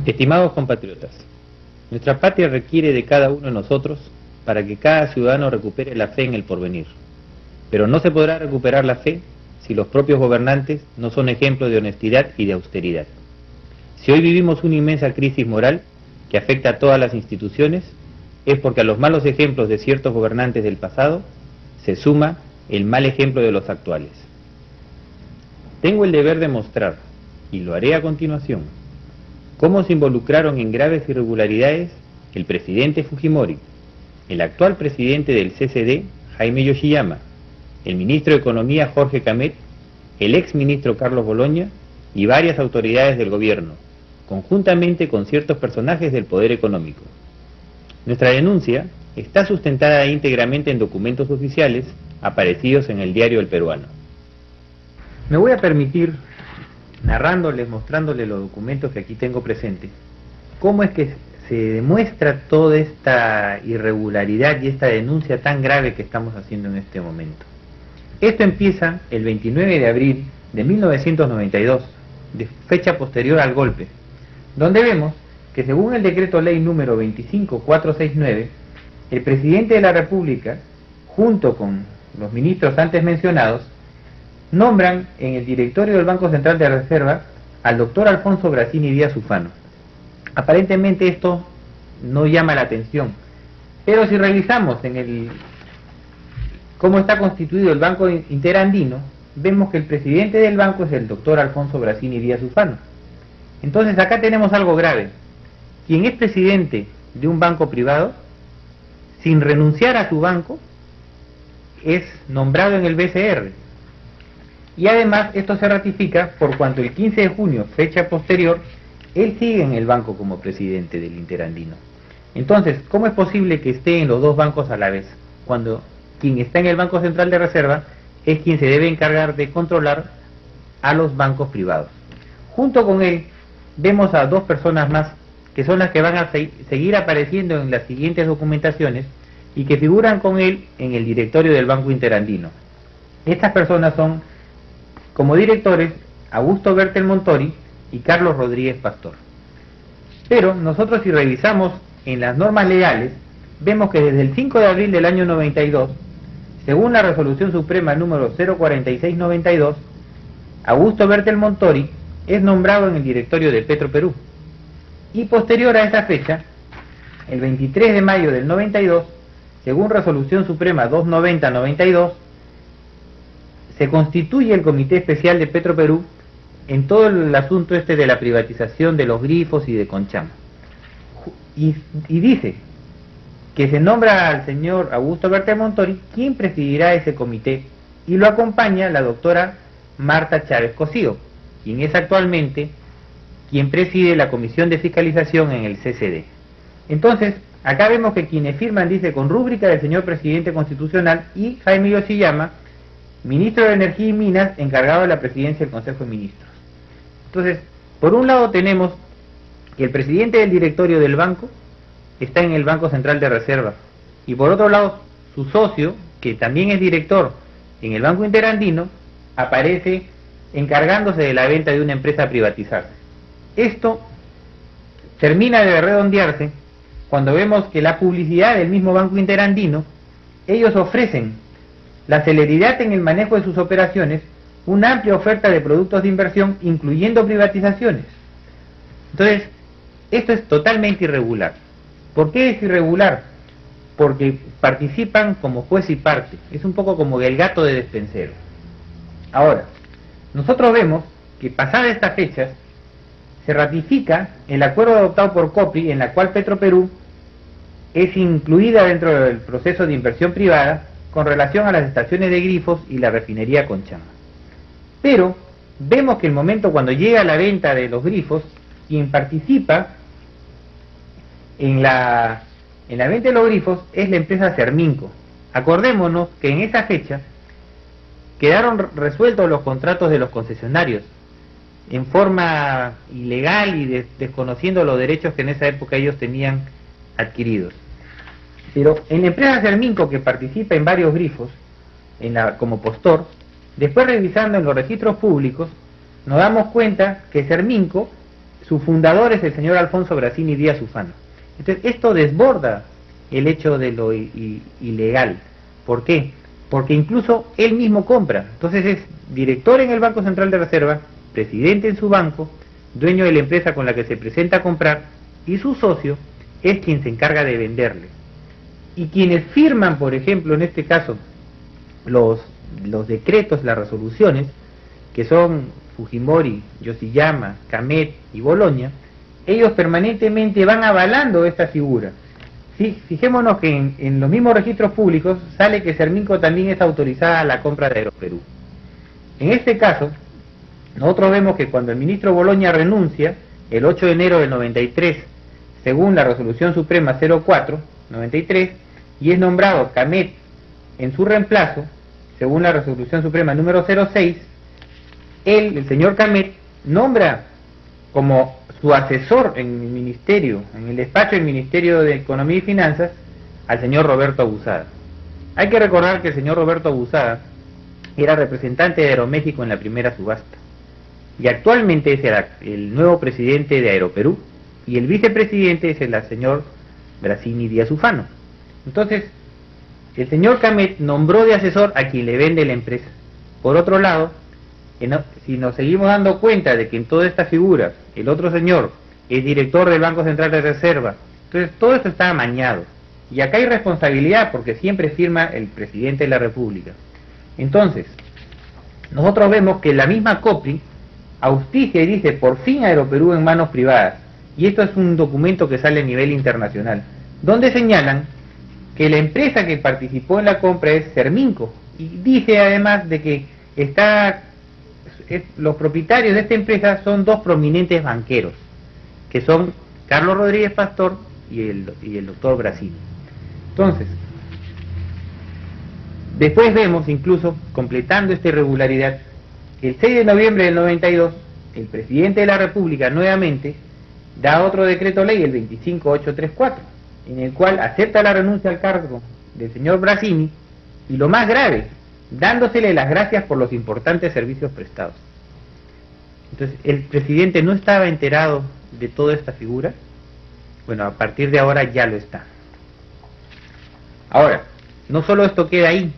Estimados compatriotas, nuestra patria requiere de cada uno de nosotros para que cada ciudadano recupere la fe en el porvenir. Pero no se podrá recuperar la fe si los propios gobernantes no son ejemplos de honestidad y de austeridad. Si hoy vivimos una inmensa crisis moral que afecta a todas las instituciones, es porque a los malos ejemplos de ciertos gobernantes del pasado se suma el mal ejemplo de los actuales. Tengo el deber de mostrar, y lo haré a continuación, cómo se involucraron en graves irregularidades el presidente Fujimori, el actual presidente del CCD, Jaime Yoshiyama, el ministro de Economía Jorge Camet, el ex ministro Carlos Boloña y varias autoridades del gobierno, conjuntamente con ciertos personajes del poder económico. Nuestra denuncia está sustentada íntegramente en documentos oficiales aparecidos en el diario El Peruano. Me voy a permitir, narrándoles, mostrándoles los documentos que aquí tengo presentes, cómo es que se demuestra toda esta irregularidad y esta denuncia tan grave que estamos haciendo en este momento. Esto empieza el 29 de abril de 1992, de fecha posterior al golpe, donde vemos que según el decreto ley número 25469, el presidente de la República, junto con los ministros antes mencionados, nombran en el directorio del Banco Central de Reserva al doctor Alfonso Grassini Díaz Ufano. Aparentemente esto no llama la atención, pero si revisamos cómo está constituido el Banco Interandino, vemos que el presidente del banco es el doctor Alfonso Grassini Díaz Ufano. Entonces acá tenemos algo grave. Quien es presidente de un banco privado, sin renunciar a su banco, es nombrado en el BCR. Y además esto se ratifica por cuanto el 15 de junio, fecha posterior, él sigue en el banco como presidente del Interandino. Entonces, ¿cómo es posible que esté en los dos bancos a la vez, cuando quien está en el Banco Central de Reserva es quien se debe encargar de controlar a los bancos privados? Junto con él vemos a dos personas más que son las que van a seguir apareciendo en las siguientes documentaciones y que figuran con él en el directorio del Banco Interandino. Estas personas son, como directores, Augusto Bertel Montori y Carlos Rodríguez Pastor. Pero nosotros, si revisamos en las normas legales, vemos que desde el 5 de abril del año 92, según la resolución suprema número 04692, Augusto Bertel Montori es nombrado en el directorio de Petroperú. Y posterior a esa fecha, el 23 de mayo del 92, según resolución suprema 290-92, se constituye el Comité Especial de Petroperú en todo el asunto de la privatización de los grifos y de Concham. Y dice que se nombra al señor Augusto Bertel Montori, quien presidirá ese comité, y lo acompaña la doctora Marta Chávez Cosío, quien es actualmente quien preside la Comisión de Fiscalización en el CCD. Entonces, acá vemos que quienes firman dice con rúbrica del señor Presidente Constitucional y Jaime Yoshiyama, Ministro de Energía y Minas, encargado de la presidencia del Consejo de Ministros. Entonces, por un lado tenemos que el presidente del directorio del banco está en el Banco Central de Reserva, y por otro lado, su socio, que también es director en el Banco Interandino, aparece encargándose de la venta de una empresa privatizada. Esto termina de redondearse cuando vemos que la publicidad del mismo Banco Interandino, ellos ofrecen la celeridad en el manejo de sus operaciones, una amplia oferta de productos de inversión, incluyendo privatizaciones. Entonces, esto es totalmente irregular. ¿Por qué es irregular? Porque participan como juez y parte. Es un poco como el gato de despensero. Ahora, nosotros vemos que pasadas estas fechas, se ratifica el acuerdo adoptado por COPRI, en la cual Petroperú es incluida dentro del proceso de inversión privada con relación a las estaciones de grifos y la refinería Concham. Pero vemos que el momento cuando llega la venta de los grifos, quien participa en la venta de los grifos es la empresa Serminco. Acordémonos que en esa fecha quedaron resueltos los contratos de los concesionarios en forma ilegal y desconociendo los derechos que en esa época ellos tenían adquiridos. Pero en la empresa Serminco, que participa en varios grifos como postor, después revisando en los registros públicos, nos damos cuenta que Serminco su fundador es el señor Alfonso Brasini Díaz Ufano. Entonces, esto desborda el hecho de lo ilegal. ¿Por qué? Porque incluso él mismo compra. Entonces es director en el Banco Central de Reserva, presidente en su banco, dueño de la empresa con la que se presenta a comprar, y su socio es quien se encarga de venderle. Y quienes firman, por ejemplo, en este caso, los decretos, las resoluciones, que son Fujimori, Yoshiyama, Camet y Boloña, ellos permanentemente van avalando esta figura. Sí, fijémonos que en los mismos registros públicos sale que Serminco también es autorizada a la compra de Aeroperú. En este caso, nosotros vemos que cuando el ministro Boloña renuncia, el 8 de enero del 93, según la resolución suprema 04-93, y es nombrado Camet en su reemplazo, según la resolución suprema número 06, el señor Camet nombra como su asesor en el ministerio, en el despacho del Ministerio de Economía y Finanzas, al señor Roberto Abusada. Hay que recordar que el señor Roberto Abusada era representante de Aeroméxico en la primera subasta, y actualmente es el nuevo presidente de Aeroperú, y el vicepresidente es el señor Brasini Díaz Ufano. Entonces, el señor Camet nombró de asesor a quien le vende la empresa. Por otro lado, si nos seguimos dando cuenta de que en toda esta figura el otro señor es director del Banco Central de Reserva, entonces todo esto está amañado. Y acá hay responsabilidad porque siempre firma el presidente de la República. Entonces, nosotros vemos que la misma COPRI auspicia y dice por fin Aeroperú en manos privadas. Y esto es un documento que sale a nivel internacional, donde señalan que la empresa que participó en la compra es Serminco. Y dice además de que los propietarios de esta empresa son dos prominentes banqueros, que son Carlos Rodríguez Pastor y el doctor Brasini. Entonces, después vemos, incluso completando esta irregularidad, que el 6 de noviembre del 92, el presidente de la República nuevamente da otro decreto ley, el 25834, en el cual acepta la renuncia al cargo del señor Brasini, y lo más grave, dándosele las gracias por los importantes servicios prestados. Entonces, ¿el presidente no estaba enterado de toda esta figura? Bueno, a partir de ahora ya lo está. Ahora, no solo esto queda ahí,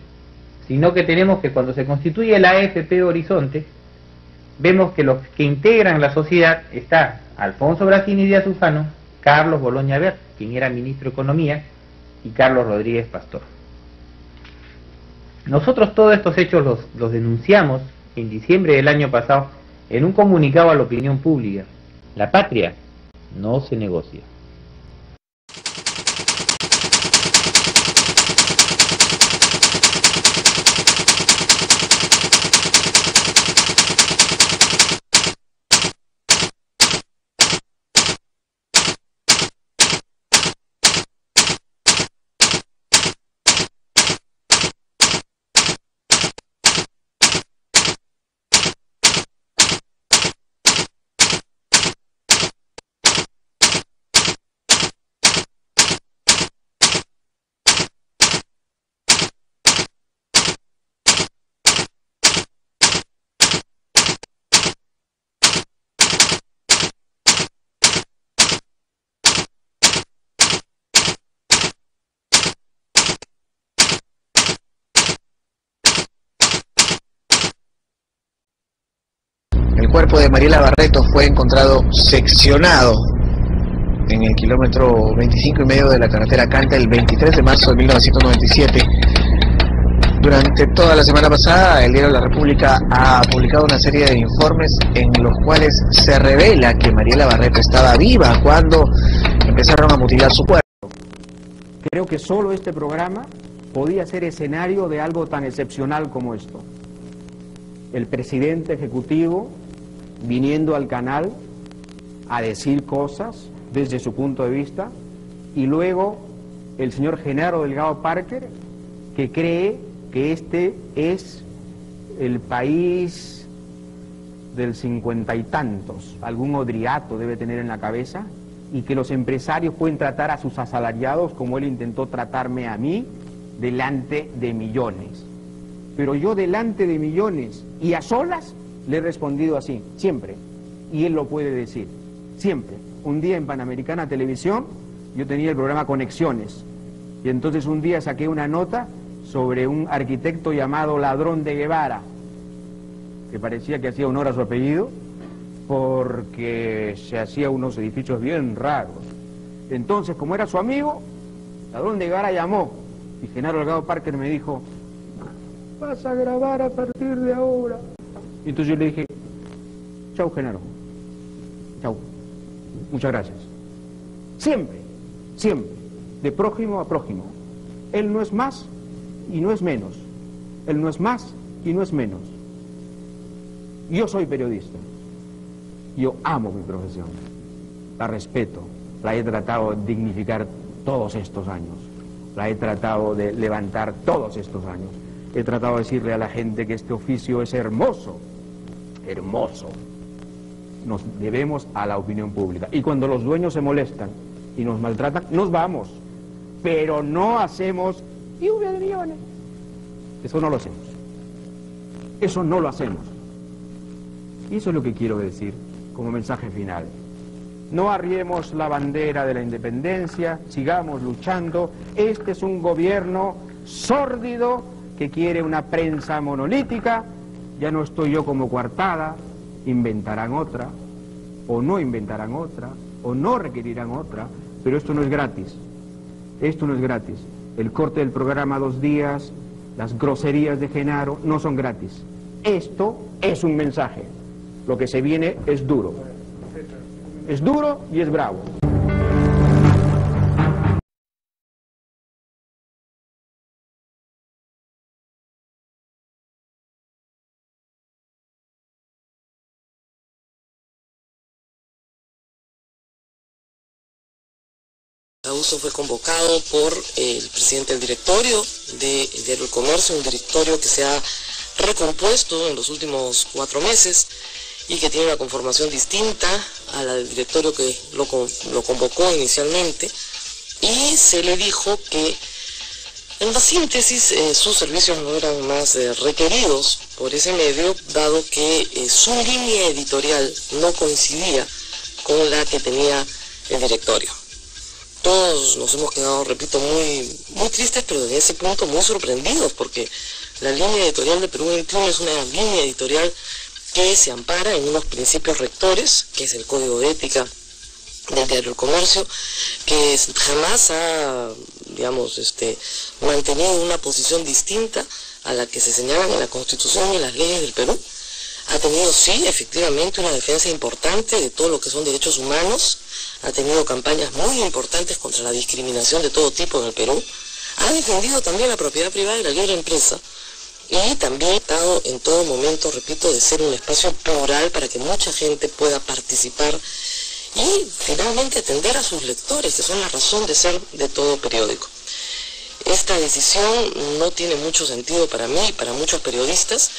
sino que tenemos que cuando se constituye la AFP Horizonte, vemos que los que integran la sociedad está Alfonso Brasini Díaz Ufano, Carlos Boloña Ver, quien era ministro de Economía, y Carlos Rodríguez Pastor. Nosotros todos estos hechos los denunciamos en diciembre del año pasado en un comunicado a la opinión pública. La patria no se negocia. El cuerpo de Mariela Barreto fue encontrado seccionado en el kilómetro 25 y medio de la carretera Canta el 23 de marzo de 1997. Durante toda la semana pasada, el diario La República ha publicado una serie de informes en los cuales se revela que Mariela Barreto estaba viva cuando empezaron a mutilar su cuerpo. Creo que solo este programa podía ser escenario de algo tan excepcional como esto. El presidente ejecutivo viniendo al canal a decir cosas desde su punto de vista, y luego el señor Genaro Delgado Parker, que cree que este es el país del 50 y tantos, algún odriato debe tener en la cabeza, y que los empresarios pueden tratar a sus asalariados como él intentó tratarme a mí, delante de millones. Pero yo delante de millones y a solas le he respondido así, siempre, y él lo puede decir. siempre. Un día en Panamericana Televisión yo tenía el programa Conexiones, y entonces un día saqué una nota sobre un arquitecto llamado Ladrón de Guevara, que parecía que hacía honor a su apellido, porque se hacía unos edificios bien raros. Entonces, como era su amigo, Ladrón de Guevara llamó, y Genaro Delgado Parker me dijo: vas a grabar a partir de ahora. Y entonces yo le dije: chau, Genaro, chau, muchas gracias. Siempre, siempre, de prójimo a prójimo. Él no es más y no es menos. Él no es más y no es menos. Yo soy periodista. Yo amo mi profesión. La respeto. La he tratado de dignificar todos estos años. La he tratado de levantar todos estos años. He tratado de decirle a la gente que este oficio es hermoso. Hermoso. Nos debemos a la opinión pública. Y cuando los dueños se molestan y nos maltratan, nos vamos. Pero no hacemos lluvia de millones. Eso no lo hacemos. Eso no lo hacemos. Y eso es lo que quiero decir como mensaje final. No arriemos la bandera de la independencia, sigamos luchando. Este es un gobierno sórdido que quiere una prensa monolítica. Ya no estoy yo como coartada. Inventarán otra, o no inventarán otra, o no requerirán otra, pero esto no es gratis. Esto no es gratis. El corte del programa 2 días, las groserías de Genaro, no son gratis. Esto es un mensaje. Lo que se viene es duro. Es duro y es bravo. Augusto fue convocado por el presidente del directorio del diario El Comercio, un directorio que se ha recompuesto en los últimos 4 meses y que tiene una conformación distinta a la del directorio que lo convocó inicialmente, y se le dijo que en la síntesis sus servicios no eran más requeridos por ese medio, dado que su línea editorial no coincidía con la que tenía el directorio. Todos nos hemos quedado, repito, muy tristes, pero desde ese punto muy sorprendidos, porque la línea editorial de Perú 21 es una línea editorial que se ampara en unos principios rectores, que es el Código de Ética del diario El Comercio, que jamás ha, digamos, mantenido una posición distinta a la que se señalan en la Constitución y en las leyes del Perú. Ha tenido, sí, efectivamente, una defensa importante de todo lo que son derechos humanos, ha tenido campañas muy importantes contra la discriminación de todo tipo en el Perú, ha defendido también la propiedad privada y la libre empresa, y también ha tratado en todo momento, repito, de ser un espacio plural para que mucha gente pueda participar y finalmente atender a sus lectores, que son la razón de ser de todo periódico. Esta decisión no tiene mucho sentido para mí y para muchos periodistas.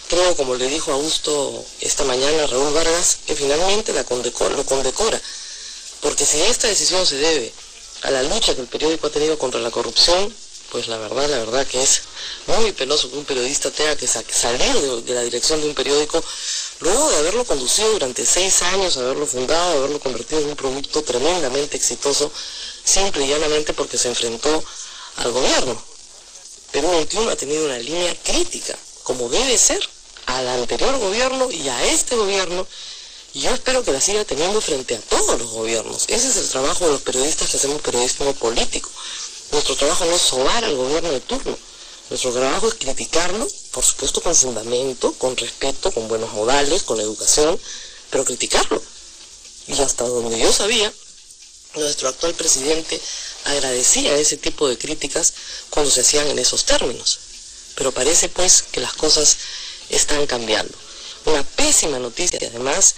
Creo, como le dijo Augusto esta mañana a Raúl Vargas, que finalmente lo condecora. Porque si esta decisión se debe a la lucha que el periódico ha tenido contra la corrupción, pues la verdad que es muy penoso que un periodista tenga que salir de la dirección de un periódico luego de haberlo conducido durante 6 años, haberlo fundado, haberlo convertido en un producto tremendamente exitoso, simple y llanamente porque se enfrentó al gobierno. Perú 21 ha tenido una línea crítica, como debe ser, al anterior gobierno y a este gobierno, y yo espero que la siga teniendo frente a todos los gobiernos. Ese es el trabajo de los periodistas que hacemos periodismo político. Nuestro trabajo no es sobar al gobierno de turno. Nuestro trabajo es criticarlo, por supuesto con fundamento, con respeto, con buenos modales, con educación, pero criticarlo. Y hasta donde yo sabía, nuestro actual presidente agradecía ese tipo de críticas cuando se hacían en esos términos. Pero parece pues que las cosas están cambiando. Una pésima noticia, además,